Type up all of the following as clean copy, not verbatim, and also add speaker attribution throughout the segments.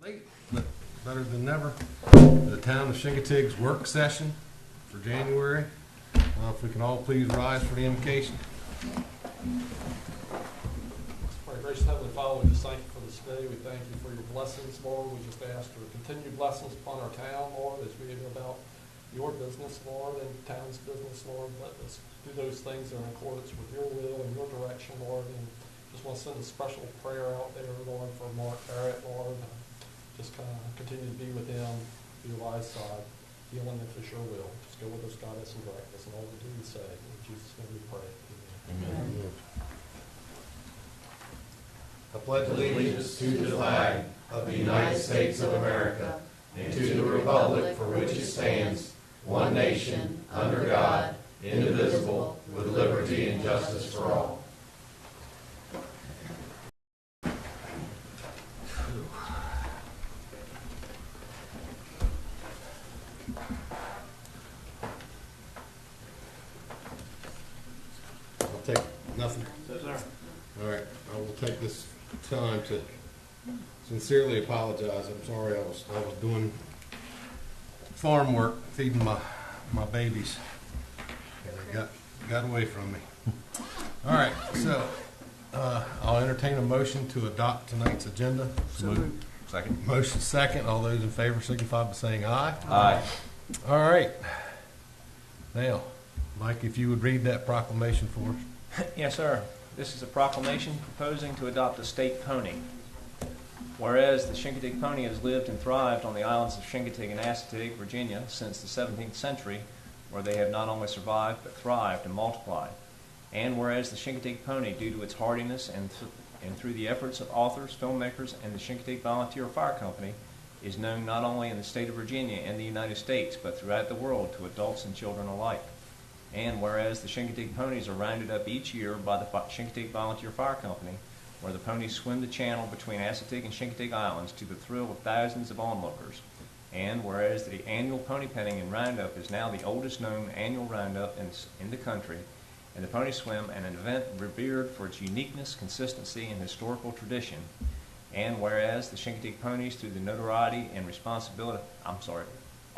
Speaker 1: late, but better than never. The Town of Chincoteague's work session for January. If we can all please rise for the invocation.
Speaker 2: Our gracious Heavenly Father, we just thank you for this day. We thank you for your blessings, Lord. We just ask for continued blessings upon our town, Lord, as we go about your business, Lord, and the town's business, Lord. Let us do those things that are in accordance with your will and your direction, Lord. And just want to send a special prayer out there, Lord, for Mark Barrett, Lord. Just kind of continue to be with him, be your wise side, healing if it's your will. Just go with us, guide us, and direct us, and all we do and say. In Jesus' name we pray. Amen.
Speaker 1: Amen.
Speaker 3: I pledge allegiance to the flag of the United States of America and to the republic for which it stands, one nation, under God, indivisible, with liberty and justice for all.
Speaker 1: I'll take nothing. All right, I will take this time to sincerely apologize. I'm sorry I was doing farm work, feeding my babies, and they got away from me. All right, so I'll entertain a motion to adopt tonight's agenda.
Speaker 4: Second.
Speaker 1: Motion second. All those in favor signify by saying aye.
Speaker 4: Aye.
Speaker 1: All right. Now, Mike, if you would read that proclamation for us.
Speaker 4: Yes, sir. This is a proclamation proposing to adopt a state pony. Whereas the Chincoteague pony has lived and thrived on the islands of Chincoteague and Assateague, Virginia, since the 17th century, where they have not only survived but thrived and multiplied. And whereas the Chincoteague pony, due to its hardiness and through the efforts of authors, filmmakers, and the Chincoteague Volunteer Fire Company, is known not only in the state of Virginia and the United States, but throughout the world to adults and children alike. And whereas the Chincoteague ponies are rounded up each year by the Chincoteague Volunteer Fire Company, where the ponies swim the channel between Assateague and Chincoteague Islands to the thrill of thousands of onlookers. And whereas the annual pony penning and roundup is now the oldest known annual roundup in the country, and the pony swim an event revered for its uniqueness, consistency, and historical tradition. And whereas the Chincoteague ponies, through the notoriety and are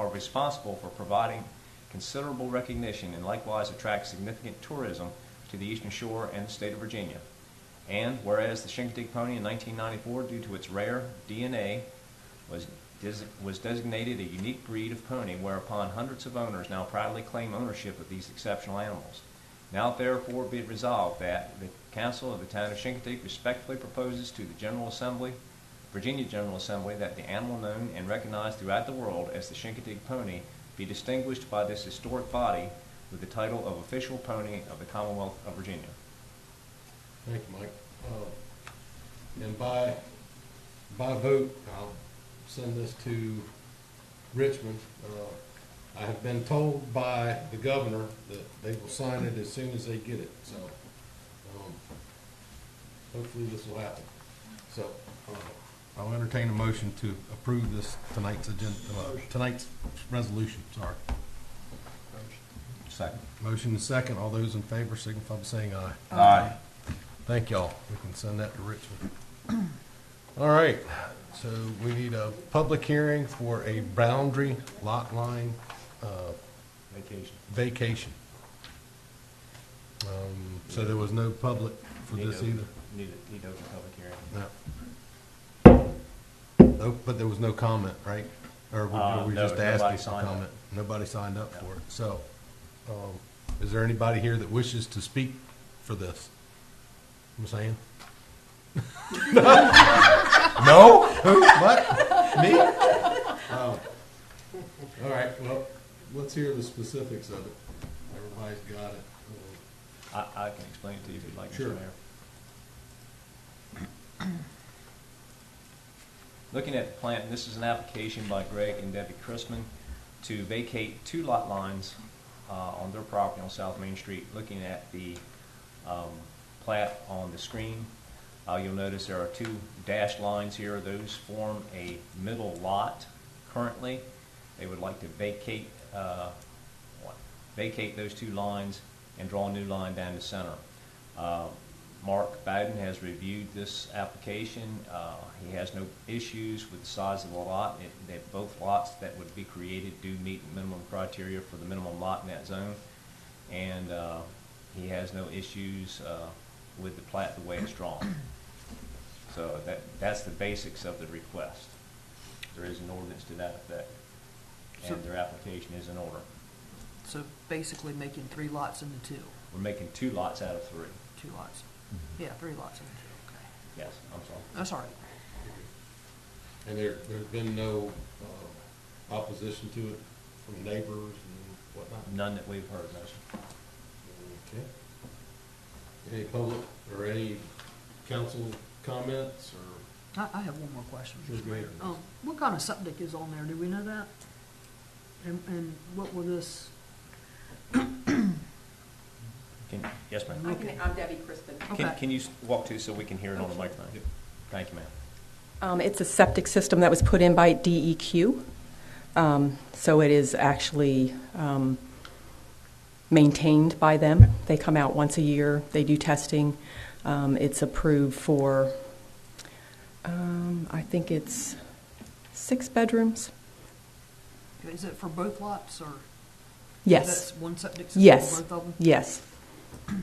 Speaker 4: responsible for providing considerable recognition and likewise attract significant tourism to the Eastern Shore and the state of Virginia. And whereas the Chincoteague pony in 1994, due to its rare DNA, was designated a unique breed of pony, whereupon hundreds of owners now proudly claim ownership of these exceptional animals. Now therefore be it resolved that the Council of the Town of Chincoteague respectfully proposes to the Virginia General Assembly, that the animal known and recognized throughout the world as the Chincoteague pony be distinguished by this historic body with the title of Official Pony of the Commonwealth of Virginia.
Speaker 1: Thank you, Mike. And by vote, I'll send this to Richmond. I have been told by the governor that they will sign it as soon as they get it. So hopefully this will happen. So I'll entertain a motion to approve tonight's agenda, tonight's resolution. Sorry.
Speaker 4: Second.
Speaker 1: Motion is second. All those in favor signify by saying aye.
Speaker 4: Aye.
Speaker 1: Thank y'all. We can send that to Richmond. All right. So we need a public hearing for a boundary lot line vacation. So there was no public for this either?
Speaker 4: Need open public hearing.
Speaker 1: No. No, but there was no comment, right? Or were we
Speaker 4: No,
Speaker 1: just asking
Speaker 4: nobody
Speaker 1: for
Speaker 4: signed
Speaker 1: comment?
Speaker 4: up.
Speaker 1: Nobody signed up for it. So is there anybody here that wishes to speak for this? I'm saying? No? Who? What? Me? Oh. All right, well, let's hear the specifics of it. Everybody's got it.
Speaker 4: I can explain it to you if you'd like,
Speaker 1: Sure.
Speaker 4: Mr. Mayor. Looking at the plan, this is an application by Greg and Debbie Chrisman to vacate two lot lines on their property on South Main Street. Looking at the plat on the screen, you'll notice there are two dashed lines here. Those form a middle lot currently. They would like to vacate those two lines and draw a new line down the center. Mark Bowden has reviewed this application. He has no issues with the size of the lot. Both lots that would be created do meet the minimum criteria for the minimum lot in that zone. And he has no issues with the plat the way it's drawn. So that's the basics of the request. There is an ordinance to that effect, and their application is in order.
Speaker 5: So basically making 3 lots into 2.
Speaker 4: We're making 2 lots out of 3.
Speaker 5: 2 lots. Yeah, 3 lots into 2, okay.
Speaker 4: Yes, I'm sorry.
Speaker 5: That's all right.
Speaker 1: And there's been no opposition to it from neighbors and whatnot?
Speaker 4: None that we've heard, no, sir.
Speaker 1: Okay. Any public or any council comments or?
Speaker 5: I have one more question.
Speaker 1: Sure, go ahead.
Speaker 5: What kind of septic is on there? Do we know that? And what will this?
Speaker 4: Yes, ma'am.
Speaker 6: I'm Debbie Crispin.
Speaker 5: Okay.
Speaker 4: Can you walk to so we can hear it on the microphone? Thank you, ma'am.
Speaker 6: It's a septic system that was put in by DEQ. So it is actually maintained by them. They come out once a year. They do testing. It's approved for, I think it's 6 bedrooms.
Speaker 5: Is it for both lots or?
Speaker 6: Yes.
Speaker 5: That's one septic system
Speaker 6: Yes.
Speaker 5: for both of them?
Speaker 6: Yes.
Speaker 1: Any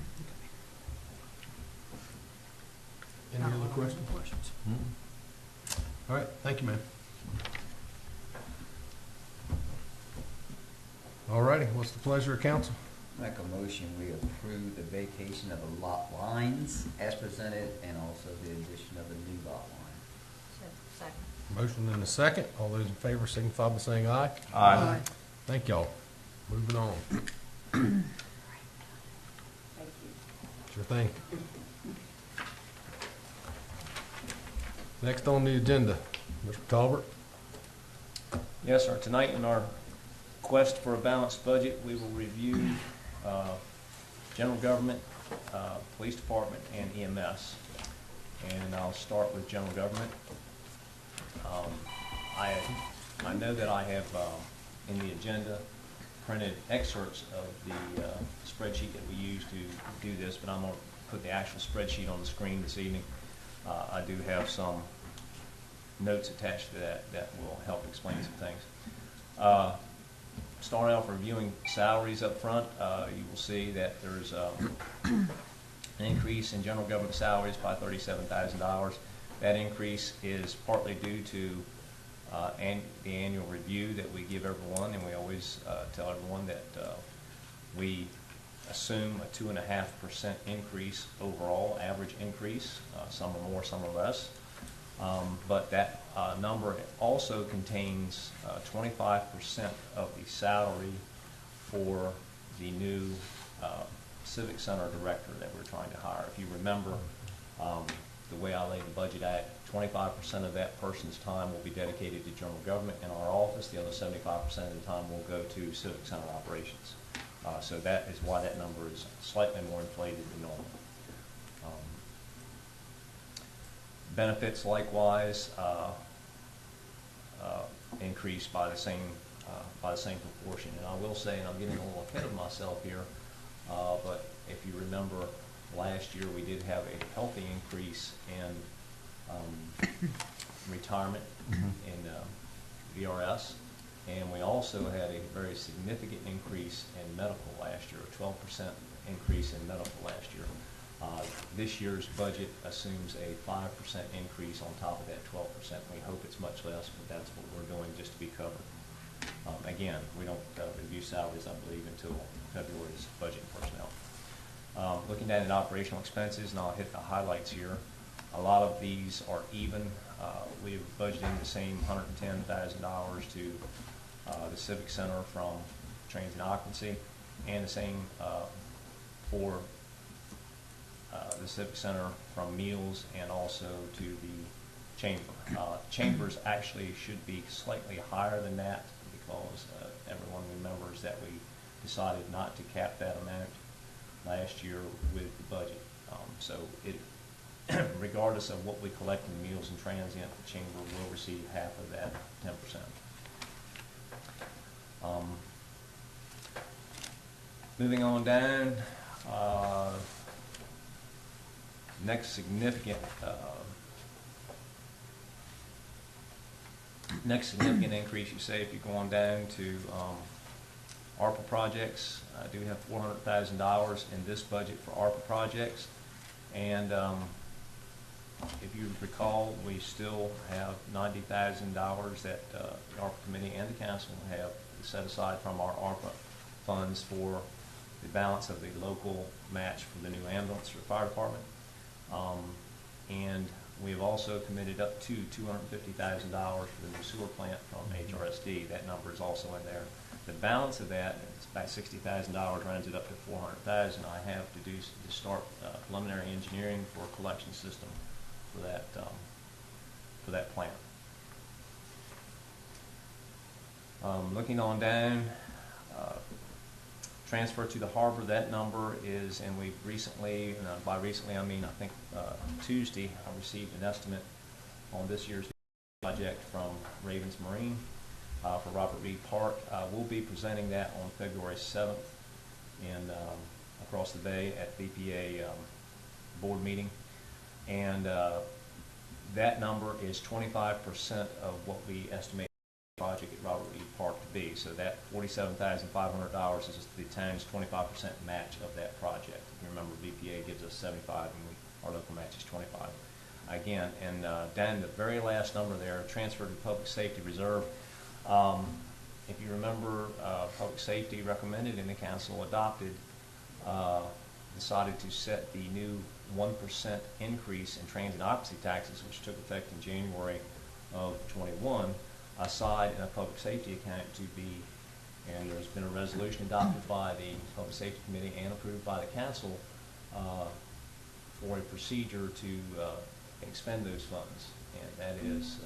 Speaker 5: I don't
Speaker 1: other
Speaker 5: have
Speaker 1: questions?
Speaker 5: any questions.
Speaker 1: All right, thank you, ma'am. All righty, what's the pleasure of council?
Speaker 7: Make a motion, we approve the vacation of the lot lines as presented and also the addition of a new lot line.
Speaker 8: Second.
Speaker 1: Motion and a second. All those in favor signify by saying aye.
Speaker 5: Aye.
Speaker 1: Thank y'all. Moving on.
Speaker 6: Thank you.
Speaker 1: Sure thing. Next on the agenda, Mr. Talbert.
Speaker 4: Yes, sir. Tonight in our quest for a balanced budget, we will review general government, police department, and EMS. And I'll start with general government. I know that I have in the agenda printed excerpts of the spreadsheet that we use to do this, but I'm going to put the actual spreadsheet on the screen this evening. I do have some notes attached to that will help explain some things. Starting off reviewing salaries up front, you will see that there's an increase in general government salaries by $37,000. That increase is partly due to the annual review that we give everyone, and we always tell everyone that we assume a 2.5% increase overall, average increase. Some are more, some are less. But that number also contains 25% of the salary for the new Civic Center director that we're trying to hire. If you remember, the way I laid the budget out, 25% of that person's time will be dedicated to general government in our office. The other 75% of the time will go to Civic Center operations. So that is why that number is slightly more inflated than normal. Benefits likewise increased by the same proportion. And I will say, and I'm getting a little ahead of myself here, but if you remember last year we did have a healthy increase in retirement in VRS, and we also had a very significant increase in medical last year, a 12% increase in medical last year. This year's budget assumes a 5% increase on top of that 12%. We hope it's much less, but that's what we're doing just to be covered. Again, we don't review salaries, I believe, until February's budget and personnel. Looking at operational expenses, and I'll hit the highlights here. A lot of these are even. We've budgeted the same $110,000 to the Civic Center from transient occupancy, and the same for the Civic Center from meals, and also to the chamber. Chambers actually should be slightly higher than that because everyone remembers that we decided not to cap that amount last year with the budget. So it, regardless of what we collect in meals and transient, the chamber will receive half of that 10%. Moving on down, next significant increase, you say, if you go on down to ARPA projects, I do have $400,000 in this budget for ARPA projects. And if you recall, we still have $90,000 that the ARPA committee and the council have set aside from our ARPA funds for the balance of the local match for the new ambulance for the fire department. And we've also committed up to $250,000 for the new sewer plant from HRSD. That number is also in there. The balance of that, it's about $60,000, runs it up to $400,000. I have to start preliminary engineering for a collection system for that plant. Looking on down, transfer to the harbor, that number is, and we've recently, by recently I mean I think Tuesday, I received an estimate on this year's project from Ravens Marine for Robert Reed Park. We'll be presenting that on February 7th in across the bay at BPA board meeting. And that number is 25% of what we estimate the project at Robert Reed Park to be. So that $47,500 is the town's 25% match of that project. If you remember, BPA gives us 75 and our local match is 25. Again, and down the very last number there, transfer to Public Safety Reserve. If you remember, Public Safety recommended and the council adopted, decided to set the new 1% increase in transit occupancy taxes, which took effect in January of 21, aside in a public safety account to be, and there's been a resolution adopted by the Public Safety Committee and approved by the council for a procedure to expend those funds. And that is,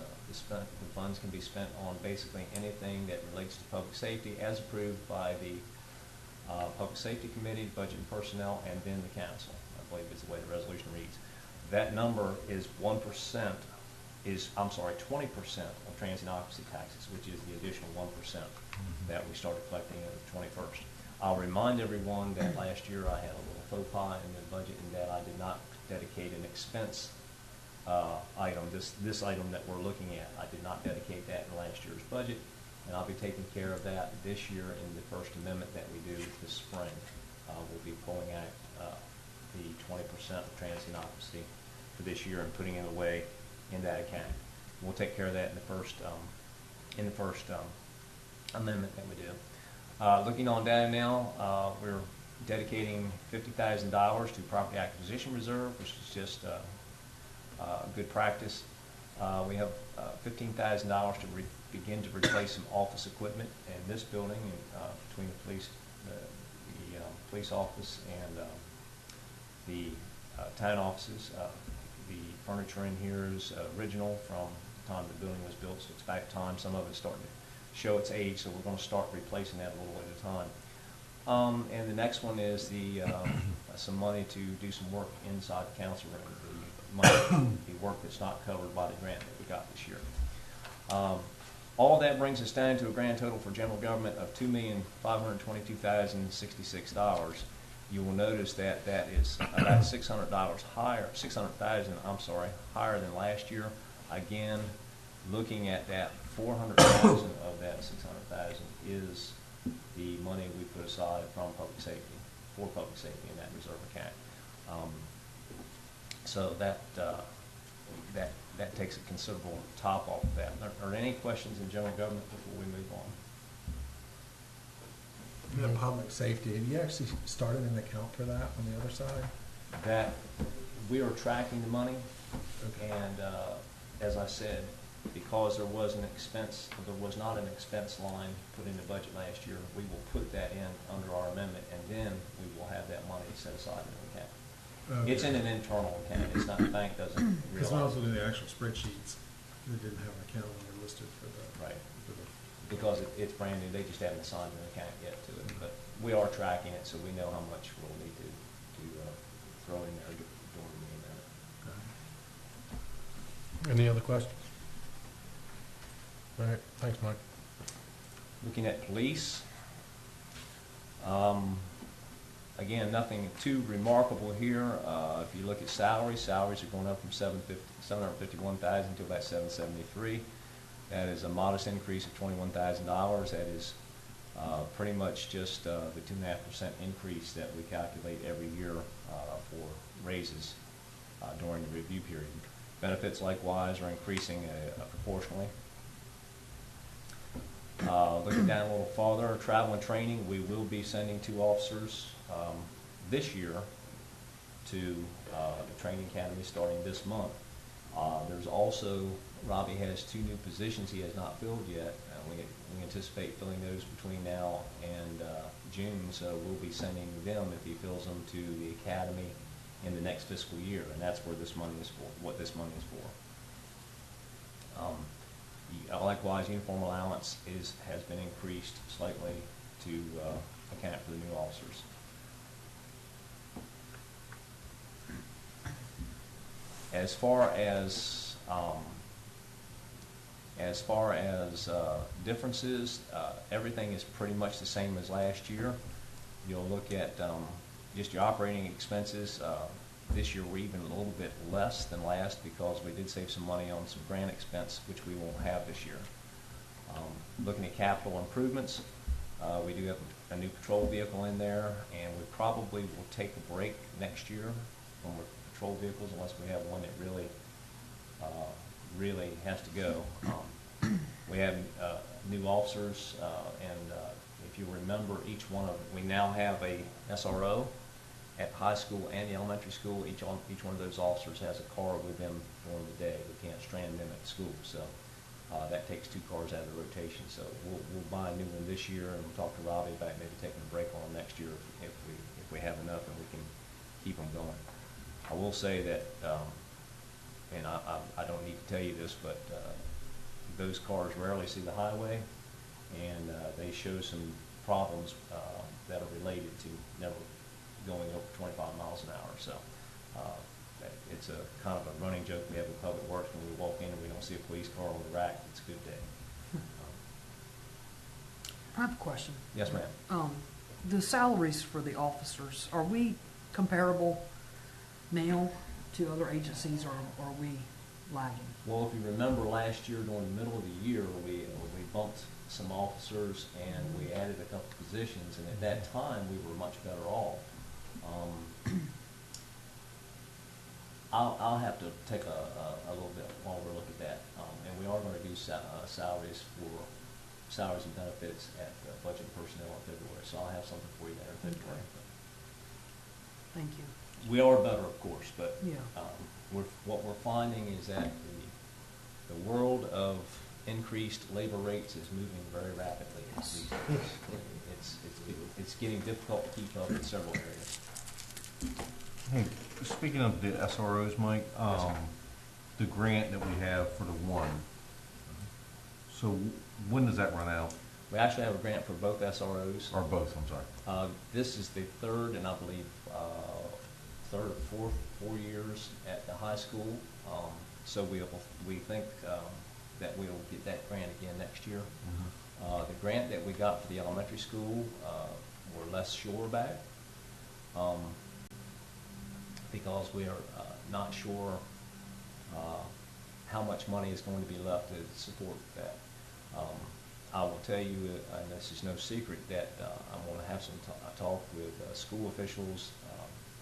Speaker 4: the funds can be spent on basically anything that relates to public safety as approved by the Public Safety Committee, Budget and Personnel, and then the council. I believe is the way the resolution reads. That number is 20% of transit occupancy taxes, which is the additional 1% that we started collecting on the 21st. I'll remind everyone that last year I had a little faux pas in the budget in that I did not dedicate an expense item, this item that we're looking at. I did not dedicate that in last year's budget, and I'll be taking care of that this year in the first amendment that we do this spring. We'll be pulling out the 20% of transit occupancy for this year and putting it away in that account. We'll take care of that in the first amendment that we do. Looking on down now, we're dedicating $50,000 to property acquisition reserve, which is just good practice. We have $15,000 to begin to replace some office equipment in this building, between the police office and the town offices. The furniture in here is original from the time the building was built, so it's back time. Some of it's starting to show its age, so we're going to start replacing that a little at a time. And the next one is the some money to do some work inside the council room. The work that's not covered by the grant that we got this year. All of that brings us down to a grand total for general government of $2,522,066. You will notice that that is about $600,000 higher than last year. Again, looking at that, $400,000 of that $600,000 is the money we put aside from public safety, for public safety in that reserve account. So that takes a considerable top off of that. Are there any questions in general government before we move on?
Speaker 8: The public safety, have you actually started an account for that on the other side?
Speaker 4: That we are tracking the money,
Speaker 8: Okay.
Speaker 4: and as I said, because there was not an expense line put in the budget last year, we will put that in under our amendment, and then we will have that money set aside in an account.
Speaker 8: Okay.
Speaker 4: It's in an internal account. It's not, the bank doesn't
Speaker 8: Because when I was
Speaker 4: realize.
Speaker 8: looking at the actual spreadsheets, they didn't have an account number listed for the.
Speaker 4: Right.
Speaker 8: For the
Speaker 4: Because it's brand new, they just haven't assigned an account yet to it. But we are tracking it, so we know how much we'll need to throw in there during the amendment.
Speaker 1: Any other questions? All right, thanks, Mike.
Speaker 4: Looking at police, Again, nothing too remarkable here. If you look at salaries are going up from $751,000 to about $773,000. That is a modest increase of $21,000. That is pretty much just the 2.5% increase that we calculate every year for raises during the review period. Benefits likewise are increasing proportionally. Looking down a little farther, travel and training, we will be sending 2 officers this year to the training academy starting this month. There's also, Robbie has 2 new positions he has not filled yet. We anticipate filling those between now and June, so we'll be sending them, if he fills them, to the academy in the next fiscal year, and that's where this money is for, what this money is for. Likewise, uniform allowance has been increased slightly to account for the new officers. As far as differences, everything is pretty much the same as last year. You'll look at just your operating expenses. This year we're even a little bit less than last because we did save some money on some grant expense, which we won't have this year. Looking at capital improvements, we do have a new patrol vehicle in there, and we probably will take a break next year from our patrol vehicles unless we have one that really has to go. We have new officers, and if you remember, we now have a SRO at high school and the elementary school. Each one of those officers has a car with them during the day. We can't strand them at school, so that takes 2 cars out of the rotation. So we'll buy a new one this year, and we'll talk to Robbie about maybe taking a break on them next year if we have enough and we can keep them going. I will say that, and I don't need to tell you this, but those cars rarely see the highway, and they show some problems that are related to never going over 25 miles an hour. So it's a kind of a running joke we have with Public Works. When we walk in and we don't see a police car on the rack, it's a good day.
Speaker 5: I have a question.
Speaker 4: Yes, ma'am.
Speaker 5: The salaries for the officers, are we comparable now to other agencies, or are we lagging?
Speaker 4: Well, if you remember last year during the middle of the year, we bumped some officers and we added a couple positions, and at that time we were much better off. I'll have to take a little bit longer look at that, and we are going to do salaries and benefits at budget and personnel in February, so I'll have something for you there in February.
Speaker 5: Thank you.
Speaker 4: We are better, of course, but
Speaker 5: Yeah.
Speaker 4: what we're finding is that the world of increased labor rates is moving very rapidly. It's getting difficult to keep up in several areas.
Speaker 3: Hey, speaking of the SROs, Mike, the grant that we have for the one, so when does that run out?
Speaker 4: We actually have a grant for both SROs.
Speaker 3: Or both, I'm sorry.
Speaker 4: This is the third and I believe third or four years at the high school. So we think that we'll get that grant again next year.
Speaker 3: Mm-hmm.
Speaker 4: The grant that we got for the elementary school, we're less sure about because we are not sure how much money is going to be left to support that. I will tell you, and this is no secret, that I'm going to have some talk with school officials.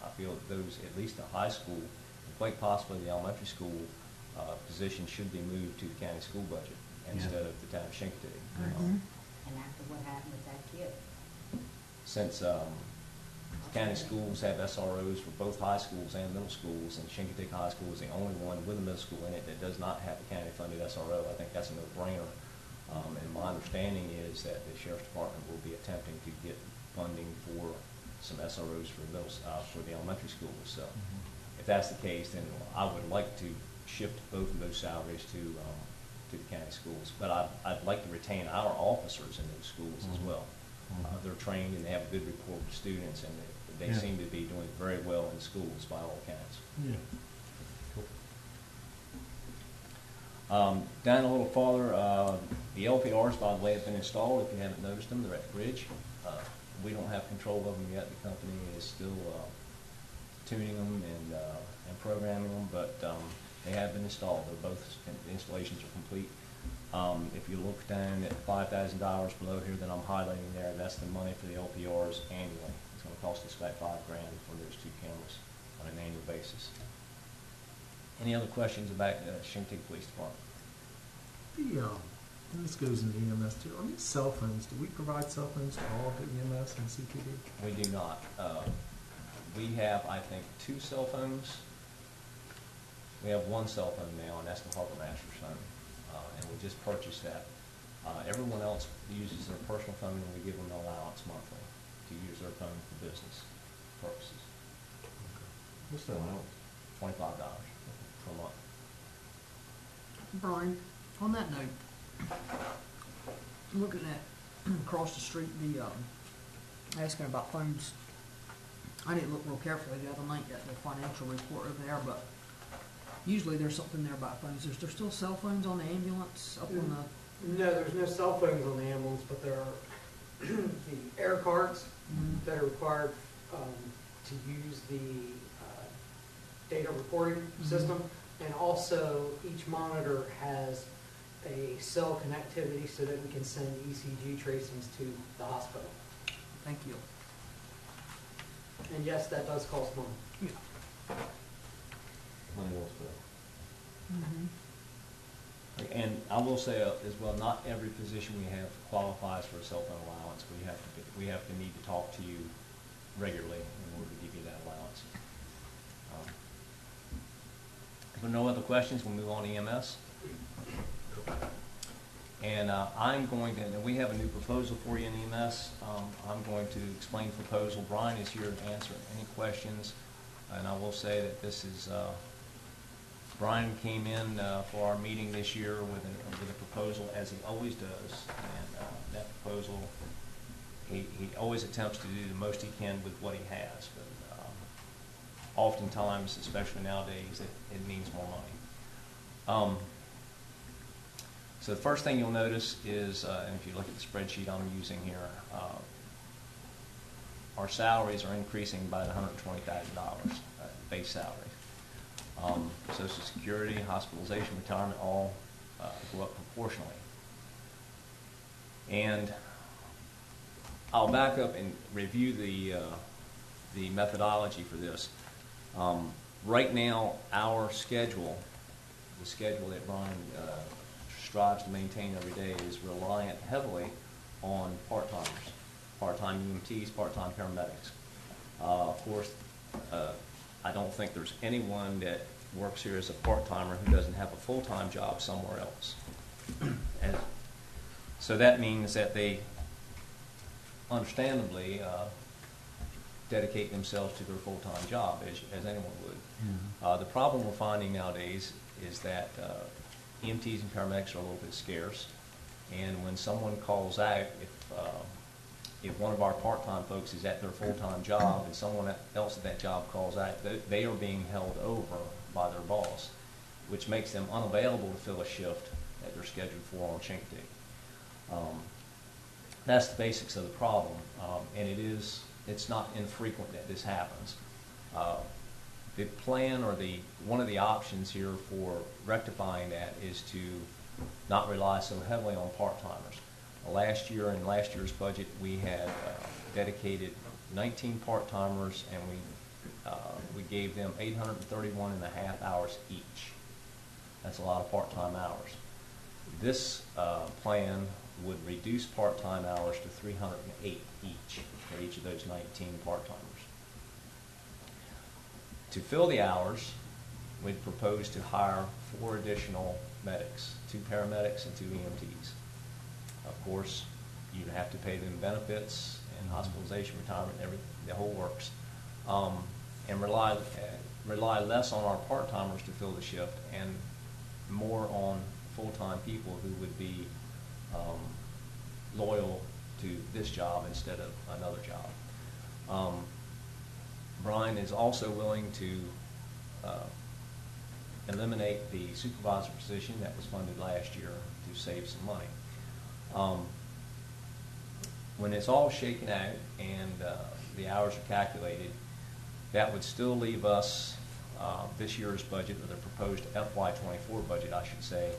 Speaker 4: I feel that those, at least the high school, and quite possibly the elementary school position should be moved to the county school budget instead of the town of Chincoteague.
Speaker 9: And after what happened with that kid?
Speaker 4: Since county schools have SROs for both high schools and middle schools, and Chincoteague High School is the only one with a middle school in it that does not have a county-funded SRO, I think that's a no-brainer. And my understanding is that the Sheriff's Department will be attempting to get funding for some SROs for the elementary schools. So if that's the case, then I would like to shift both of those salaries to the county schools. But I'd like to retain our officers in those schools as well. They're trained and they have a good rapport with students, and they seem to be doing very well in schools by all accounts.
Speaker 3: Yeah.
Speaker 4: Down a little farther, the LPRs, by the way, have been installed. If you haven't noticed them, they're at the bridge. we don't have control of them yet. The company is still tuning them and programming them, but they have been installed. They're both, the installations are complete. If you look down at $5,000 below here that I'm highlighting there, that's the money for the LPRs annually. It's going to cost us about $5,000 for those 2 cameras on an annual basis. Any other questions about Chincoteague Police Department?
Speaker 8: And this goes into EMS too. On these cell phones, do we provide cell phones to all of the EMS and CPD?
Speaker 4: We do not. We have, I think, 2 cell phones. We have 1 cell phone now, and that's the Harbor Master's phone. And we just purchased that. Everyone else uses their personal phone, and we give them an allowance monthly to use their phone for business purposes.
Speaker 1: What's the allowance?
Speaker 4: $25 per month.
Speaker 5: Brian, on that note, looking at across the street, the asking about phones. I didn't look real carefully the other night at the financial report over there, but usually there's something there about phones. Is there still cell phones on the ambulance up on the?
Speaker 10: No, there's no cell phones on the ambulance, but there are the air cards that are required to use the data recording system, and also each monitor has a cell connectivity so that we can send ECG tracings to the hospital.
Speaker 5: Thank you.
Speaker 10: And yes, that does cost money.
Speaker 1: Money well spent.
Speaker 4: And I will say as well, not every position we have qualifies for a cell phone allowance. We have to need to talk to you regularly in order to give you that allowance. If there are no other questions, we'll move on to EMS. And and we have a new proposal for you in EMS. I'm going to explain the proposal. Brian is here to answer any questions. And I will say that this is, Brian came in for our meeting this year with a proposal, as he always does. And that proposal, he always attempts to do the most he can with what he has. But oftentimes, especially nowadays, it means more money. So the first thing you'll notice is, and if you look at the spreadsheet I'm using here, our salaries are increasing by $120,000 base salaries. Social Security, hospitalization, retirement, all go up proportionally. And I'll back up and review the methodology for this. Right now, our schedule, the schedule that Brian strives to maintain every day, is reliant heavily on part-timers, part-time EMTs, part-time paramedics. Of course, I don't think there's anyone that works here as a part-timer who doesn't have a full-time job somewhere else. And so that means that they understandably dedicate themselves to their full-time job, as anyone would. The problem we're finding nowadays is that EMTs and paramedics are a little bit scarce, and when someone calls out, if one of our part-time folks is at their full-time job and someone else at that job calls out, they are being held over by their boss, which makes them unavailable to fill a shift that they're scheduled for on Chincoteague. That's the basics of the problem, and it's not infrequent that this happens. The plan, or one of the options here for rectifying that, is to not rely so heavily on part-timers. Last year, in last year's budget, we had dedicated 19 part-timers, and we gave them 831 and a half hours each. That's a lot of part-time hours. This plan would reduce part-time hours to 308 each for each of those 19 part-timers. To fill the hours, we'd propose to hire 4 additional medics, 2 paramedics and 2 EMTs. Of course, you'd have to pay them benefits and hospitalization, retirement, the whole works, and rely less on our part-timers to fill the shift and more on full-time people who would be loyal to this job instead of another job. Brian is also willing to eliminate the supervisor position that was funded last year to save some money. when it's all shaken out and the hours are calculated, that would still leave us this year's budget, or the proposed FY24 budget, I should say,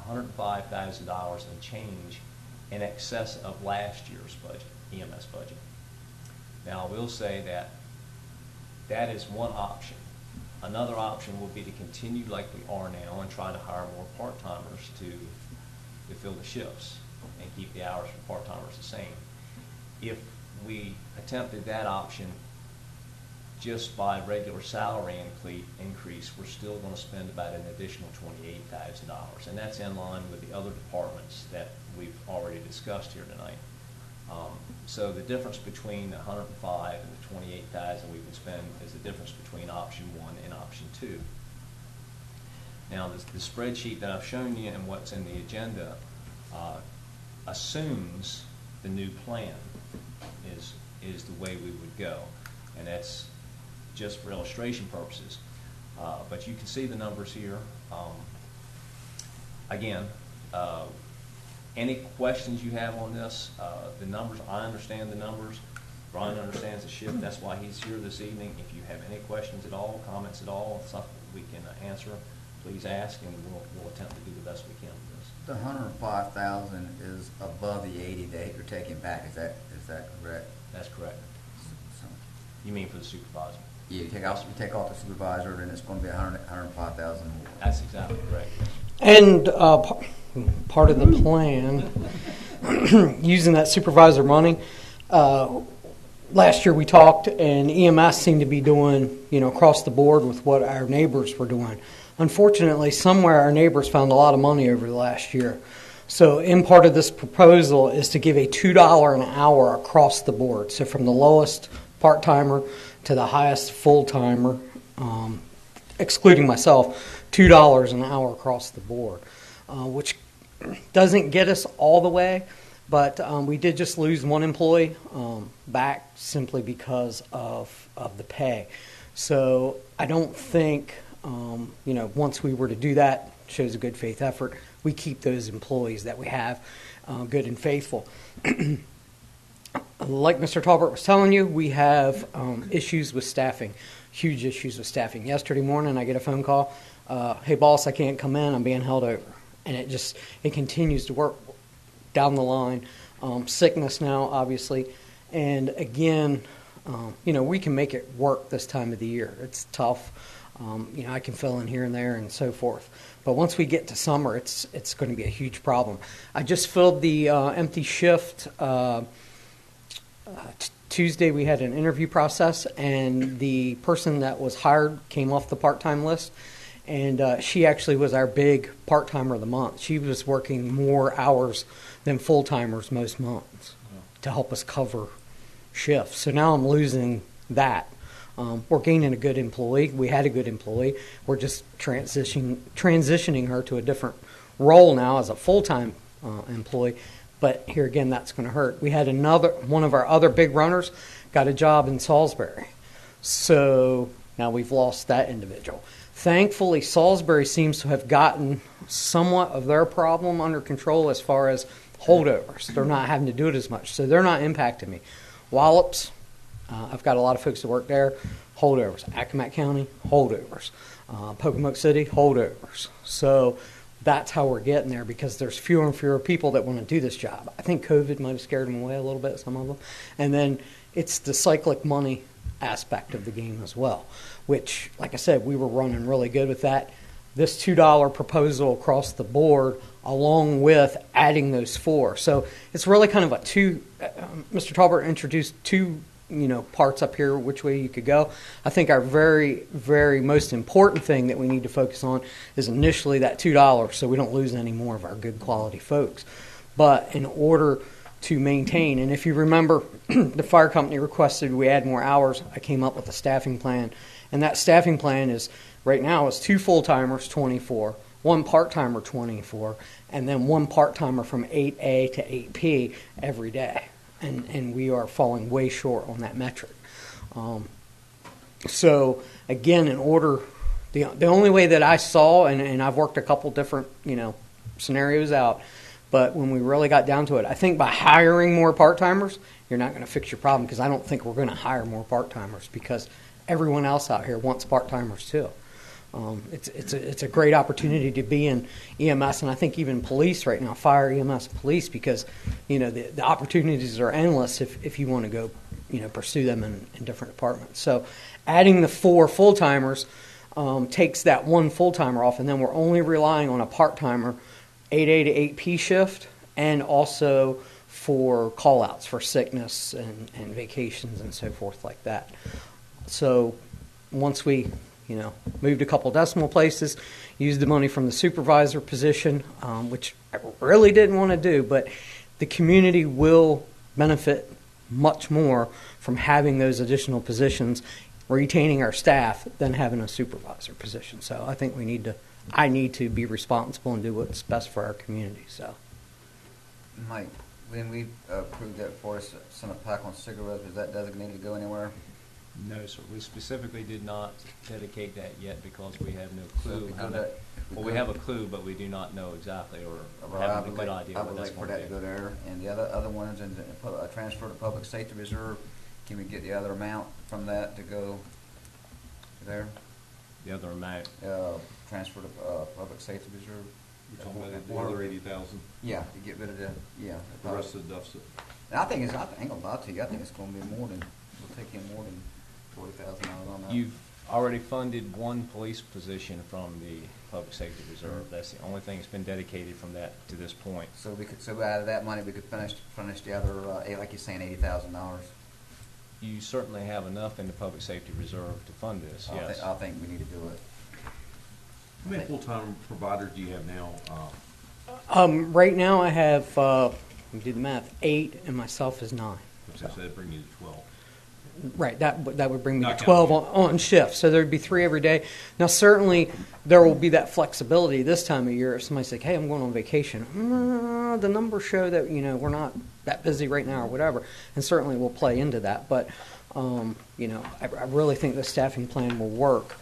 Speaker 4: $105,000 and change in excess of last year's budget, EMS budget. Now, I will say that that is one option. Another option will be to continue like we are now and try to hire more part-timers to fill the shifts and keep the hours for part-timers the same. If we attempted that option just by regular salary increase, we're still going to spend about an additional $28,000, and that's in line with the other departments that we've already discussed here tonight. So the difference between the 105 and the 28,000 we can spend is the difference between option 1 and option 2. Now, the spreadsheet that I've shown you and what's in the agenda assumes the new plan is the way we would go, and that's just for illustration purposes. But you can see the numbers here. Again, any questions you have on this, the numbers, I understand the numbers. Brian understands the shift. That's why he's here this evening. If you have any questions at all, comments at all, something we can answer, please ask, and we'll attempt to do the best we can with this.
Speaker 7: The 105,000 is above the 80 that you're taking back. Is that correct?
Speaker 4: That's correct.
Speaker 7: So,
Speaker 4: You mean for the supervisor?
Speaker 7: yeah, you take off the supervisor, then it's going to be 105,000 more.
Speaker 4: That's exactly correct.
Speaker 10: And part of the plan, using that supervisor money, last year we talked, and EMS seemed to be doing, across the board with what our neighbors were doing. Unfortunately, somewhere our neighbors found a lot of money over the last year. So in part of this proposal is to give a $2 an hour across the board. So from the lowest part-timer to the highest full-timer, excluding myself, $2 an hour across the board, which doesn't get us all the way, but we did just lose one employee back simply because of the pay. So I don't think, once we were to do that, shows a good faith effort, we keep those employees that we have good and faithful. Like Mr. Talbert was telling you, we have issues with staffing, huge issues with staffing. Yesterday morning, I get a phone call, hey boss, I can't come in, I'm being held over. And it continues to work down the line. Sickness now, obviously. And again, we can make it work this time of the year. It's tough. I can fill in here and there and so forth. But once we get to summer, it's going to be a huge problem. I just filled the empty shift. Tuesday we had an interview process, and the person that was hired came off the part-time list. And she actually was our big part-timer of the month. She was working more hours than full-timers most months to help us cover shifts. So now I'm losing that. We're gaining a good employee. We had a good employee. We're just transitioning her to a different role now as a full-time employee. But here again, that's going to hurt. We had one of our other big runners got a job in Salisbury. So now we've lost that individual. Thankfully, Salisbury seems to have gotten somewhat of their problem under control as far as holdovers. They're not having to do it as much, so they're not impacting me. Wallops, I've got a lot of folks that work there, holdovers. Accomack County, holdovers. Pocomoke City, holdovers. So that's how we're getting there, because there's fewer and fewer people that want to do this job. I think COVID might have scared them away a little bit, some of them. And then it's the cyclic money aspect of the game as well, which, like I said, we were running really good with that. This $2 proposal across the board, along with adding those 4. So it's really kind of a Mr. Talbert introduced 2 parts up here, which way you could go. I think our very, very most important thing that we need to focus on is initially that $2, so we don't lose any more of our good quality folks. But in order to maintain, and if you remember, the fire company requested we add more hours. I came up with a staffing plan, and that staffing plan is right now is 2 full-timers, 24, 1 part-timer, 24, and then 1 part-timer from 8A to 8P every day. And we are falling way short on that metric. So again, in order, the only way that I saw, and I've worked a couple different scenarios out, But when we really got down to it, I think by hiring more part-timers, you're not going to fix your problem, because I don't think we're going to hire more part-timers, because everyone else out here wants part-timers too. It's a great opportunity to be in EMS, and I think even police right now, fire, EMS, police, because the opportunities are endless if you want to go pursue them in different departments. So adding the 4 full-timers takes that 1 full-timer off, and then we're only relying on a part-timer 8A to 8P shift, and also for call-outs for sickness and vacations and so forth like that. So once we moved a couple decimal places, used the money from the supervisor position, which I really didn't want to do, but the community will benefit much more from having those additional positions, retaining our staff, than having a supervisor position. So I think I need to be responsible and do what's best for our community. So,
Speaker 7: Mike, when we approved that for us, some pack on cigarettes, was that designated to go anywhere?
Speaker 4: No, sir. We specifically did not dedicate that yet because we have no
Speaker 7: So if
Speaker 4: clue.
Speaker 7: we go to-
Speaker 4: Well, we have a clue, but we do not know exactly or
Speaker 7: Well,
Speaker 4: have a good idea
Speaker 7: I
Speaker 4: what
Speaker 7: would
Speaker 4: that's
Speaker 7: like for
Speaker 4: going
Speaker 7: that to
Speaker 4: to
Speaker 7: go there, and the other ones, and transfer to public safety reserve, can we get the other amount from that to go there?
Speaker 4: be. The other amount.
Speaker 7: Transfer to public safety reserve?
Speaker 3: You're talking about the other 80,000,
Speaker 7: Yeah, to get rid of the,
Speaker 3: the rest of the deficit.
Speaker 7: And I ain't gonna lie to you, I think it's gonna be more than, we'll take in more than $40,000 on that.
Speaker 4: You've already funded 1 police position from the public safety reserve. That's the only thing that's been dedicated from that to this point.
Speaker 7: So out of that money, we could finish the other, like you're saying, $80,000.
Speaker 4: You certainly have enough in the public safety reserve to fund this, yes.
Speaker 7: I think we need to do it.
Speaker 3: How many full-time providers do you have now?
Speaker 10: right now I have, we did the math, 8, and myself is 9.
Speaker 3: So that'd bring you to 12.
Speaker 10: Right, that would bring me to
Speaker 3: Not
Speaker 10: 12
Speaker 3: counting
Speaker 10: on shift. So there'd be 3 every day. Now, certainly, there will be that flexibility this time of year. If somebody's like, hey, I'm going on vacation. The numbers show that, we're not that busy right now or whatever. And certainly we'll play into that. But, I really think the staffing plan will work,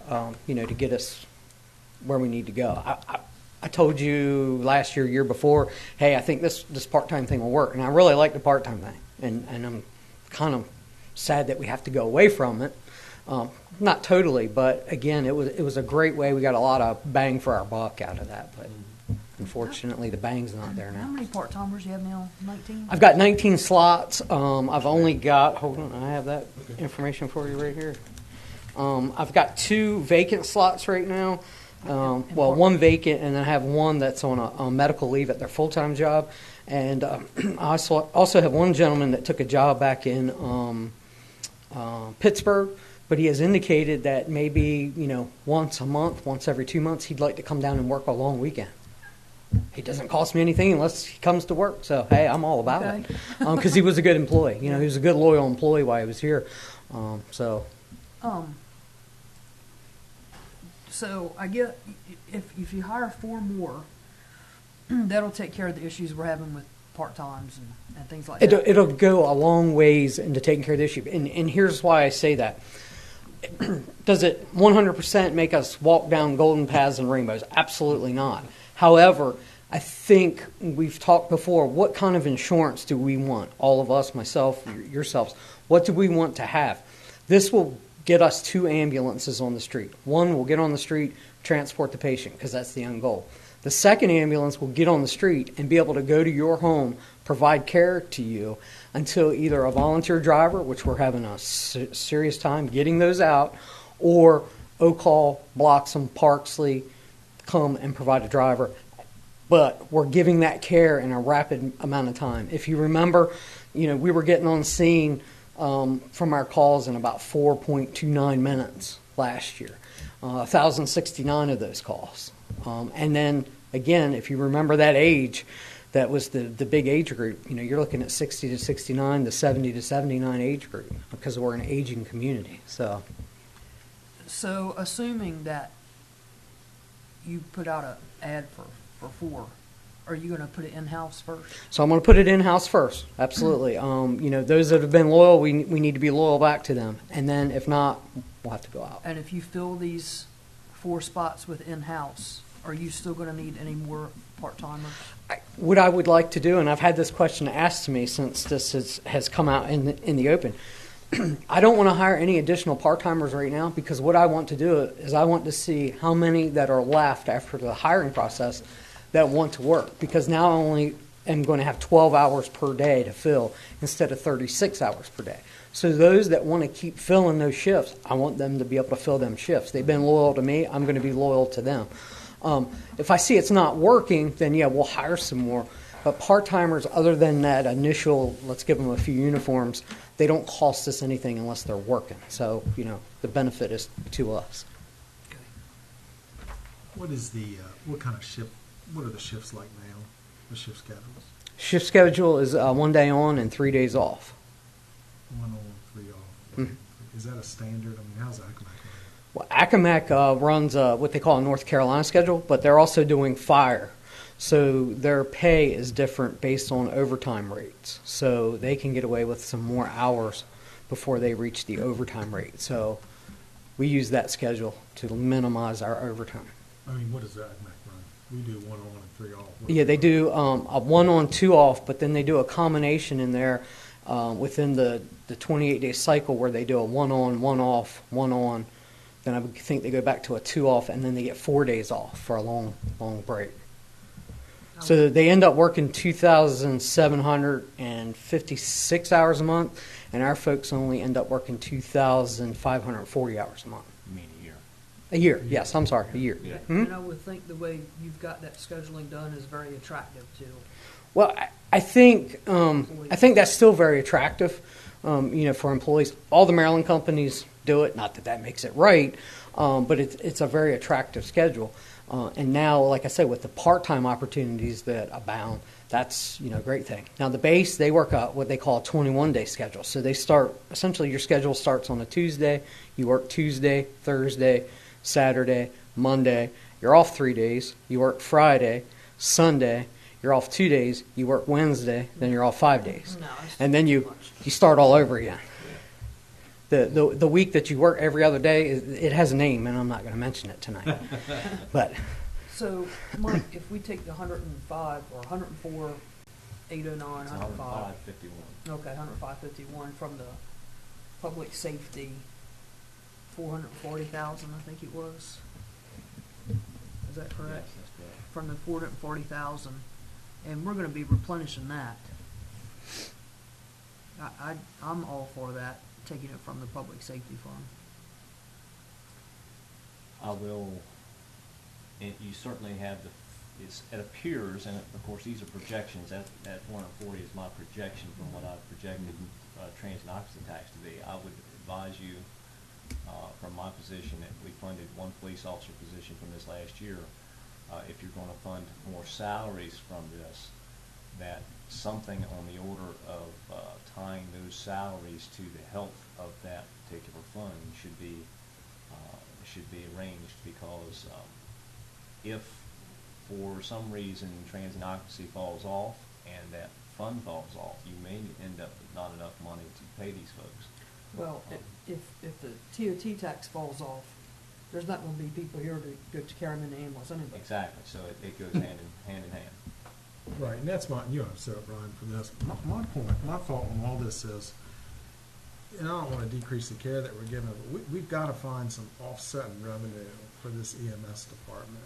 Speaker 10: to get us where we need to go. I told you last year before, hey, I think this part-time thing will work. And I really like the part-time thing. And I'm kind of sad that we have to go away from it. Not totally, but again, it was a great way. We got a lot of bang for our buck out of that, but unfortunately the bang's not there
Speaker 5: How
Speaker 10: now.
Speaker 5: many part-timers do you have now? 19?
Speaker 10: I've got 19 slots. I've only got, hold on, I have that information for you right here. I've got 2 vacant slots right now. Well, 1 vacant, and then I have 1 that's on a medical leave at their full-time job. And I also have 1 gentleman that took a job back in Pittsburgh, but he has indicated that maybe, once a month, once every 2 months, he'd like to come down and work a long weekend. It doesn't cost me anything unless he comes to work. So, hey, I'm all about it. Because he was a good employee. He was a good, loyal employee while he was here. So
Speaker 5: I get if you hire 4 more, that'll take care of the issues we're having with part-times and things like that.
Speaker 10: It'll go a long ways into taking care of the issue. And here's why I say that. Does it 100% make us walk down golden paths and rainbows? Absolutely not. However, I think we've talked before, what kind of insurance do we want? All of us, myself, yourselves, what do we want to have? This will get us 2 ambulances on the street. 1 will get on the street, transport the patient, because that's the end goal. The second ambulance will get on the street and be able to go to your home, provide care to you until either a volunteer driver, which we're having a serious time getting those out, or Oak Hall, Bloxham, Parksley come and provide a driver. But we're giving that care in a rapid amount of time. If you remember, we were getting on scene from our calls in about 4.29 minutes last year. 1,069 of those calls. And then, again, if you remember that age, that was the big age group. You're looking at 60 to 69, the 70 to 79 age group, because we're an aging community. So
Speaker 5: assuming that you put out an ad for 4, are you going to put it in-house first?
Speaker 10: So I'm going to put it in-house first, absolutely. Those that have been loyal, we need to be loyal back to them. And then if not, we'll have to go out.
Speaker 5: And if you fill these 4 spots with in-house, are you still gonna need any more part-timers?
Speaker 10: What I would like to do, and I've had this question asked to me since this has come out in the open, I don't want to hire any additional part-timers right now, because what I want to do is I want to see how many that are left after the hiring process that want to work, because now I only am going to have 12 hours per day to fill instead of 36 hours per day. So those that want to keep filling those shifts, I want them to be able to fill them shifts. They've been loyal to me. I'm going to be loyal to them. If I see it's not working, then yeah, we'll hire some more. But part-timers, other than that initial, let's give them a few uniforms, they don't cost us anything unless they're working. So, the benefit is to us.
Speaker 8: What is the, what kind of shift, what are the shifts like now, the shift schedules?
Speaker 10: Shift schedule is 1 day on and 3 days off.
Speaker 8: 1 on, 3 off.
Speaker 10: Mhm.
Speaker 8: Is that a standard? I mean, how's Accomack running?
Speaker 10: Well, Accomack runs what they call a North Carolina schedule, but they're also doing fire. So their pay is different based on overtime rates. So they can get away with some more hours before they reach the overtime rate. So we use that schedule to minimize our overtime.
Speaker 8: I mean, what does Accomack run? We do 1 on and 3 off.
Speaker 10: Yeah, they do a 1 on, 2 off, but then they do a combination in there within the 28-day cycle where they do a 1 on, 1 off, 1 on. Then I would think they go back to a 2 off, and then they get 4 days off for a long break. So they end up working 2,756 hours a month, and our folks only end up working 2,540 hours a month.
Speaker 4: You mean a year?
Speaker 10: A year, yes, I'm sorry, a year.
Speaker 4: Yeah.
Speaker 10: Mhm.
Speaker 5: And I would think the way you've got that scheduling done is very attractive too.
Speaker 10: Well, I think that's still very attractive, for employees. All the Maryland companies do it. Not that that makes it right, but it's a very attractive schedule. And now, like I said, with the part-time opportunities that abound, that's a great thing. Now the base, they work out what they call a 21-day schedule. So they start essentially your schedule starts on a Tuesday. You work Tuesday, Thursday, Saturday, Monday. You're off 3 days. You work Friday, Sunday. You're off 2 days. You work Wednesday. Then you're off 5 days,
Speaker 5: No, it's
Speaker 10: and then you start all over again. The week that you work every other day, it has a name, and I'm not going to mention it tonight. But
Speaker 5: So, Mike, if we take the 105 or 104, 809,
Speaker 4: It's
Speaker 5: 105,
Speaker 4: 105.51.
Speaker 5: okay, 105.51 from the public safety, 440,000, I think it was. Is that correct?
Speaker 4: Yes, that's correct.
Speaker 5: From the 440,000, and we're going to be replenishing that. I'm all for that, taking it from the public safety fund.
Speaker 4: I will, and you certainly have it appears, and of course these are projections, that 140 is my projection from what I've projected transit occupancy tax to be. I would advise you, from my position, that we funded 1 police officer position from this last year. If you're going to fund more salaries from this, that something on the order of tying those salaries to the health of that particular fund should be arranged, because if for some reason transit occupancy falls off and that fund falls off, you may end up with not enough money to pay these folks.
Speaker 5: Well, if the TOT tax falls off, there's not going to be people here to go to carry them in the ambulance anyway.
Speaker 4: Exactly. So it goes hand in hand.
Speaker 8: Right, and that's my, you upset Brian for this. My point, my thought on all this is, and I don't want to decrease the care that we're giving, but we've got to find some offsetting revenue for this EMS department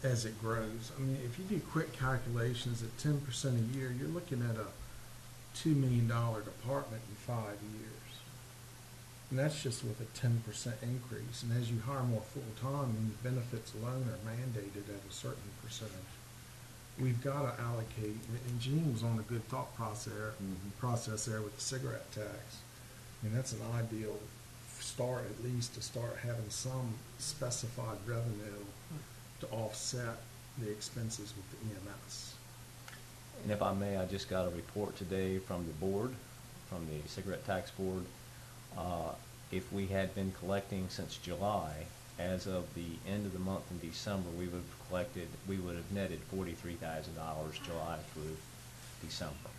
Speaker 8: as it grows. I mean, if you do quick calculations at 10% a year, you're looking at a $2 million department in 5 years. And that's just with a 10% increase. And as you hire more full-time, and the benefits alone are mandated at a certain percentage, we've got to allocate, and Gene was on a good thought process there with the cigarette tax. I mean, that's an ideal start, at least, to start having some specified revenue to offset the expenses with the EMS.
Speaker 4: And if I may, I just got a report today from the board, from the cigarette tax board. If we had been collecting since July, as of the end of the month in December, we would have netted $43,000 July through December.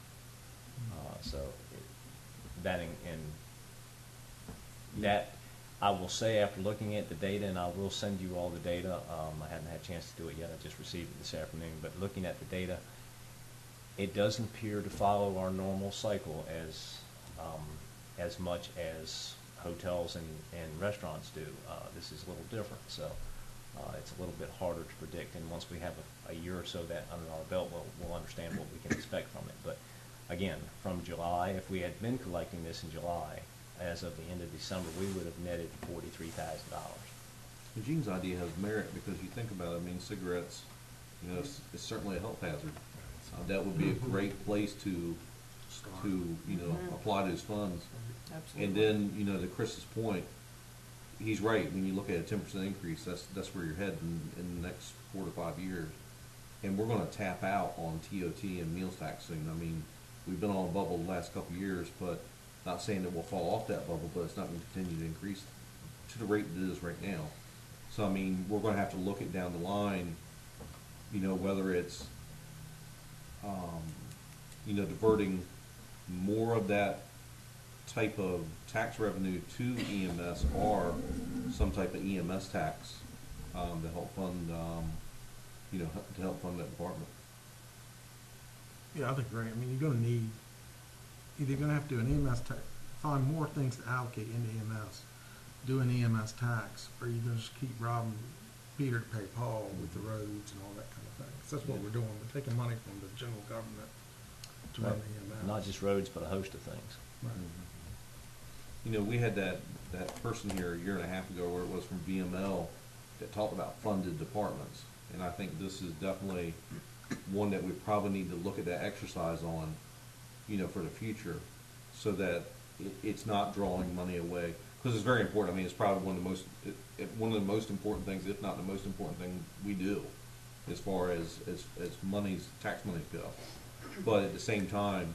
Speaker 4: I will say after looking at the data, and I will send you all the data, I haven't had a chance to do it yet, I just received it this afternoon, but looking at the data, it doesn't appear to follow our normal cycle as much as hotels and restaurants do. This is a little different, so it's a little bit harder to predict, and once we have a year or so that under our belt, we'll understand what we can expect from it. But again, from July, if we had been collecting this in July, as of the end of December, we would have netted $43,000.
Speaker 3: Gene's idea has merit because you think about it, I mean, cigarettes, you know, it's certainly a health hazard. That would be a great place to you know, apply those funds.
Speaker 5: Absolutely.
Speaker 3: And then, you know, to Chris's point, he's right. When you look at a 10% increase, that's where you're heading in the next 4 to 5 years. And we're going to tap out on TOT and meals taxing. I mean, we've been on a bubble the last couple of years, but not saying that we'll fall off that bubble, but it's not going to continue to increase to the rate that it is right now. So, I mean, we're going to have to look at down the line, you know, whether it's, you know, diverting more of that type of tax revenue to EMS or some type of EMS tax to help fund, you know, to help fund that department.
Speaker 8: Yeah, I think, Ray, I mean, you're gonna need, either you're gonna have to do an EMS tax, find more things to allocate into EMS, do an EMS tax, or you're gonna just keep robbing Peter to pay Paul with the roads and all that kind of thing. 'Cause that's what we're doing, we're taking money from the general government to run the EMS.
Speaker 4: Not just roads, but a host of things.
Speaker 8: Right.
Speaker 3: You know, we had that person here a year and a half ago where it was from VML that talked about funded departments. And I think this is definitely one that we probably need to look at that exercise on, you know, for the future, so that it's not drawing money away. Because it's very important. I mean, it's probably one of the most important things, if not the most important thing we do, as far as tax monies go. But at the same time,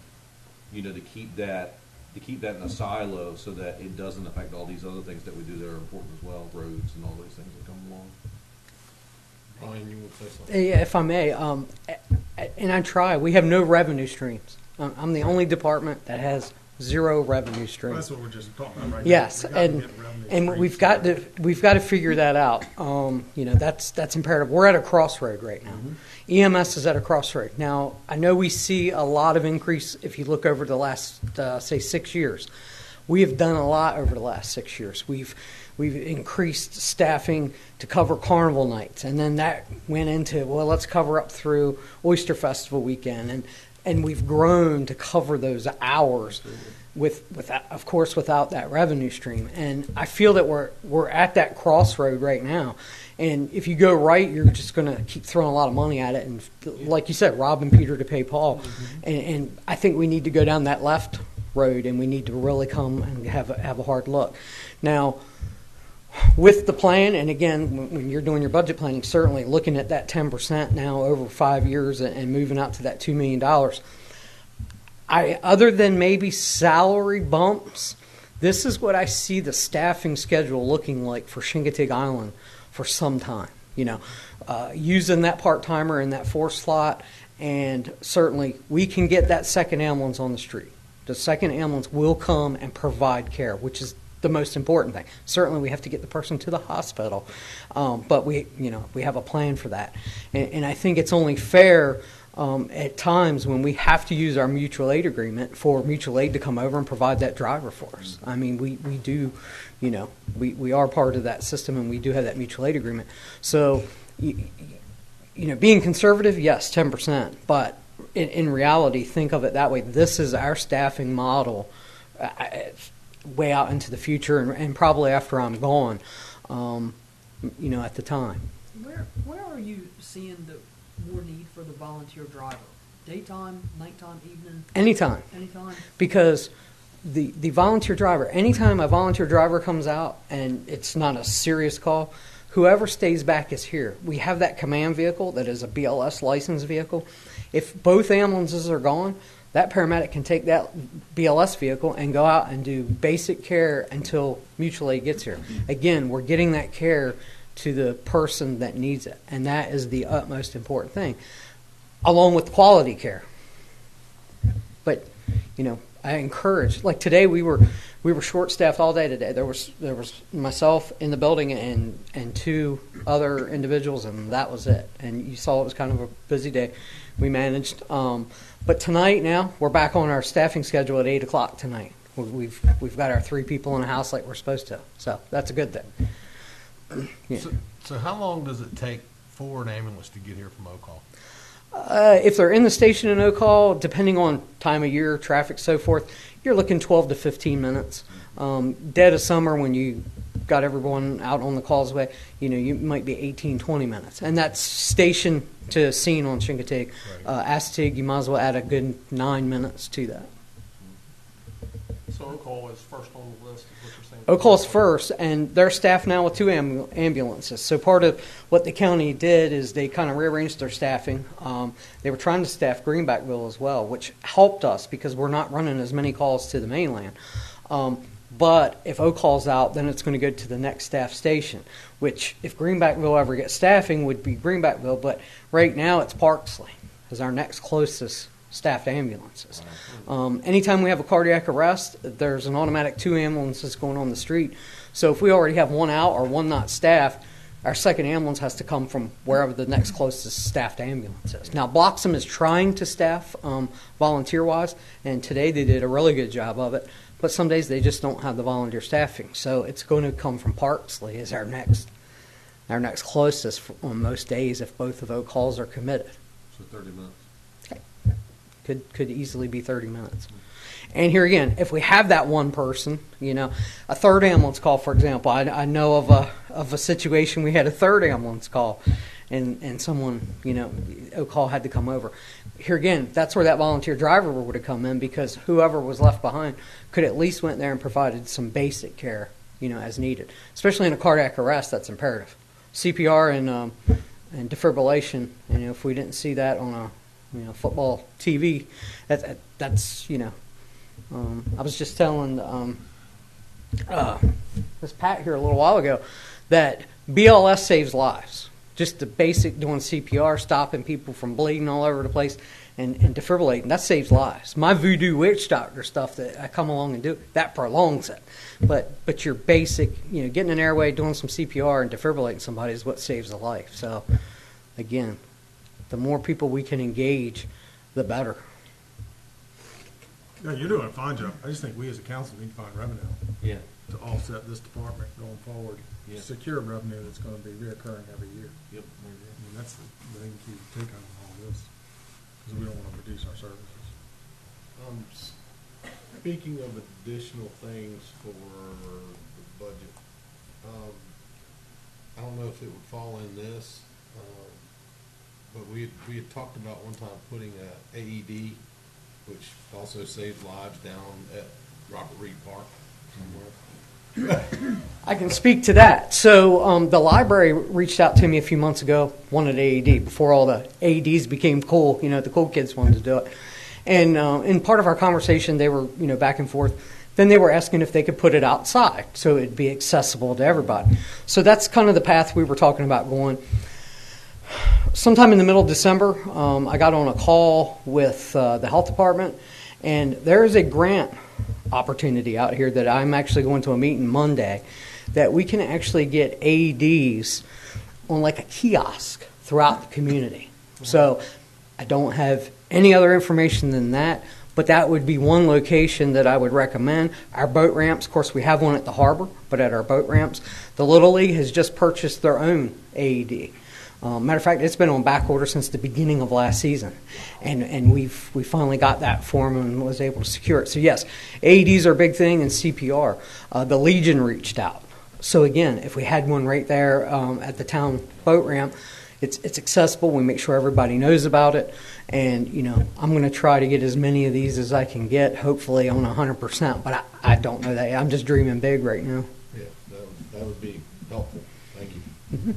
Speaker 3: you know, to keep that in a silo so that it doesn't affect all these other things that we do that are important as well, roads and all those things that come along.
Speaker 1: Brian, you want to say something?
Speaker 10: Yeah, if I may, and I try, we have no revenue streams. I'm the only department that has zero revenue
Speaker 8: Well,
Speaker 10: streams.
Speaker 8: that's what we're just talking about right
Speaker 10: Yes,
Speaker 8: now. We gotta
Speaker 10: and
Speaker 8: get revenue
Speaker 10: and
Speaker 8: streams.
Speaker 10: we've got to figure that out. You know, that's imperative. We're at a crossroad right now. EMS is at a crossroad. Now, I know we see a lot of increase if you look over the last say 6 years. We have done a lot over the last 6 years. We've increased staffing to cover carnival nights, and then that went into, well, let's cover up through Oyster Festival weekend, and we've grown to cover those hours of course, without that revenue stream. And I feel that we're at that crossroad right now. And if you go right, you're just going to keep throwing a lot of money at it, and like you said, robbing Peter to pay Paul. And I think we need to go down that left road, and we need to really come and have a hard look. Now, with the plan, and again, when you're doing your budget planning, certainly looking at that 10% now over 5 years and moving up to that $2 million, other than maybe salary bumps, this is what I see the staffing schedule looking like for Chincoteague Island for some time. You know, using that part-timer in that 4th slot, and certainly we can get that second ambulance on the street. The second ambulance will come and provide care, which is the most important thing. Certainly we have to get the person to the hospital, but we have a plan for that. And I think it's only fair at times when we have to use our mutual aid agreement for mutual aid to come over and provide that driver for us. I mean, we do, you know, we are part of that system, and we do have that mutual aid agreement. So, you know, being conservative, yes, 10%, but in reality, think of it that way. This is our staffing model way out into the future, and probably after I'm gone, you know, at the time.
Speaker 5: Where are you seeing the more need for the volunteer driver? Daytime, nighttime, evening?
Speaker 10: Anytime.
Speaker 5: Anytime?
Speaker 10: Because the volunteer driver, anytime a volunteer driver comes out and it's not a serious call, whoever stays back is here. We have that command vehicle that is a BLS licensed vehicle. If both ambulances are gone, that paramedic can take that BLS vehicle and go out and do basic care until mutual aid gets here. Again, we're getting that care to the person that needs it, and that is the utmost important thing, along with quality care. But, you know, I encourage, like today we were We were short-staffed all day today. There was myself in the building and 2 other individuals, and that was it. And you saw it was kind of a busy day. We managed. But tonight now, we're back on our staffing schedule at 8 o'clock tonight. We've got our 3 people in the house like we're supposed to. So that's a good thing. Yeah.
Speaker 1: So how long does it take for an ambulance to get here from Oak Hall?
Speaker 10: If they're in the station in Oak Hall, depending on time of year, traffic, so forth, you're looking 12 to 15 minutes. Dead of summer, when you got everyone out on the causeway, you might be 18, 20 minutes. And that's station to scene on Chincoteague. Assateague, you might as well add a good 9 minutes to that.
Speaker 2: So Oak Hall is first on the list, is what you're saying?
Speaker 10: Oak Hall's first, and they're staffed now with 2 ambulances. So part of what the county did is they kind of rearranged their staffing. They were trying to staff Greenbackville as well, which helped us because we're not running as many calls to the mainland. But if Oak Hall's out, then it's going to go to the next staff station, which if Greenbackville ever gets staffing would be Greenbackville. But right now it's Parksley is our next closest staffed ambulances. Anytime we have a cardiac arrest, there's an automatic 2 ambulances going on the street. So if we already have 1 out or 1 not staffed, our second ambulance has to come from wherever the next closest staffed ambulance is. Now, Bloxham is trying to staff volunteer-wise, and today they did a really good job of it. But some days they just don't have the volunteer staffing. So it's going to come from Parksley as our next closest on most days if both of Oak Halls are committed.
Speaker 1: So 30 minutes.
Speaker 10: Could easily be 30 minutes. And here again, if we have that one person, a third ambulance call, for example, I know of a situation we had a third ambulance call, and someone, Oak Hall had to come over. Here again, that's where that volunteer driver would have come in because whoever was left behind could at least went there and provided some basic care, as needed. Especially in a cardiac arrest, that's imperative. CPR and defibrillation, if we didn't see that on a football TV. That's I was just telling this Pat here a little while ago that BLS saves lives. Just the basic doing CPR, stopping people from bleeding all over the place, and defibrillating, that saves lives. My voodoo witch doctor stuff that I come along and do, that prolongs it. But your basic, getting an airway, doing some CPR, and defibrillating somebody is what saves a life. So, again, the more people we can engage, the better.
Speaker 8: No, you're doing a fine job. I just think we as a council need to find revenue
Speaker 1: Yeah.
Speaker 8: to offset this department going forward.
Speaker 1: Yeah.
Speaker 8: Secure revenue that's going to be reoccurring every year.
Speaker 1: Yep.
Speaker 8: I mean, that's the thing to take on all this, because we don't want to reduce our services.
Speaker 1: Speaking of additional things for the budget, I don't know if it would fall in this, but we had talked about one time putting a AED, which also saves lives, down at Robert Reed Park somewhere.
Speaker 10: I can speak to that. So the library reached out to me a few months ago, wanted AED, before all the AEDs became cool. The cool kids wanted to do it. And in part of our conversation, they were, back and forth. Then they were asking if they could put it outside so it'd be accessible to everybody. So that's kind of the path we were talking about going. Sometime in the middle of December, I got on a call with the health department, and there is a grant opportunity out here that I'm actually going to a meeting Monday that we can actually get AEDs on like a kiosk throughout the community. So I don't have any other information than that, but that would be one location that I would recommend. Our boat ramps, of course, we have one at the harbor, but at our boat ramps, the Little League has just purchased their own AED. Matter of fact, it's been on back order since the beginning of last season, and we finally got that for them and was able to secure it. So yes, AEDs are a big thing, and CPR. The Legion reached out. So again, if we had one right there at the town boat ramp, it's accessible. We make sure everybody knows about it, and I'm going to try to get as many of these as I can get, hopefully on 100%. But I don't know that. I'm just dreaming big right now.
Speaker 1: Yeah, that would be helpful. Thank you.
Speaker 10: Mm-hmm.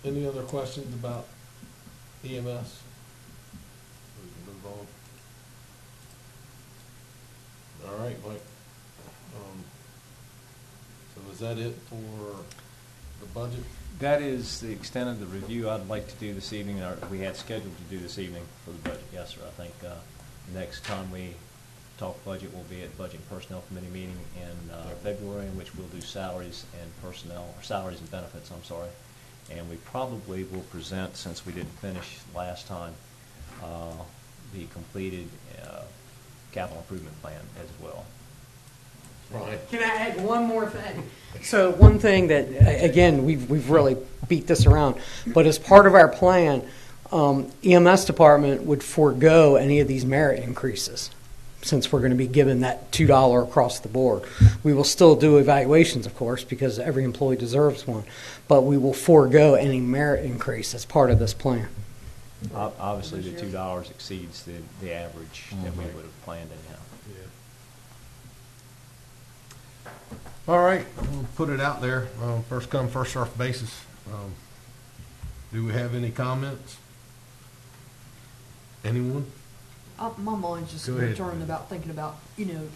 Speaker 2: Any other questions about EMS?
Speaker 1: We can move on. All right, Mike. So is that it for the budget?
Speaker 4: That is the extent of the review I'd like to do this evening, or we had scheduled to do this evening for the budget. Yes, sir. I think Next time we talk budget will be at Budget and Personnel Committee meeting in February, in which we'll do salaries and personnel, or salaries and benefits, I'm sorry. And we probably will present, since we didn't finish last time, the completed capital improvement plan as well.
Speaker 1: Right.
Speaker 10: Can I add one more thing? So one thing that, again, we've really beat this around, but as part of our plan, EMS department would forego any of these merit increases, since we're going to be given that $2 across the board. We will still do evaluations, of course, because every employee deserves one, but we will forego any merit increase as part of this plan.
Speaker 4: Obviously, the $2 exceeds the average that we would have planned anyhow.
Speaker 1: All right, we'll put it out there. First come, first served basis. Do we have any comments? Anyone?
Speaker 5: My mind's just
Speaker 1: Go ahead.
Speaker 5: turned about thinking about,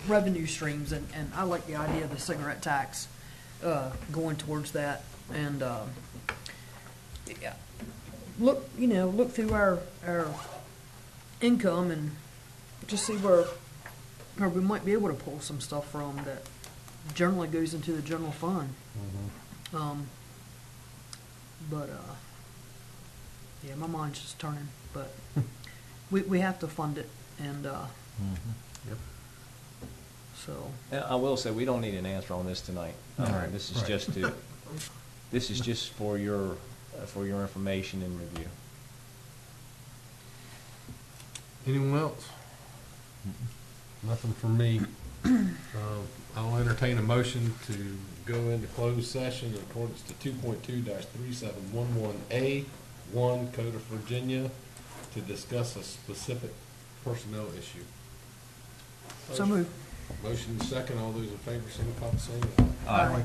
Speaker 5: revenue streams, and I like the idea of the cigarette tax, going towards that. And, yeah, look through our income and just see where we might be able to pull some stuff from that generally goes into the general fund. But yeah, my mind's just turning, but we have to fund it, and
Speaker 1: Yep.
Speaker 5: so.
Speaker 4: And I will say, we don't need an answer on this tonight.
Speaker 1: Right.
Speaker 4: This is just for your information and review.
Speaker 1: Anyone else? Nothing from me. I'll entertain a motion to go into closed session in accordance to 2.2-3711A1 Code of Virginia to discuss a specific personnel issue.
Speaker 5: So move.
Speaker 1: Motion second. All those in favor, signify by saying aye.
Speaker 5: Aye.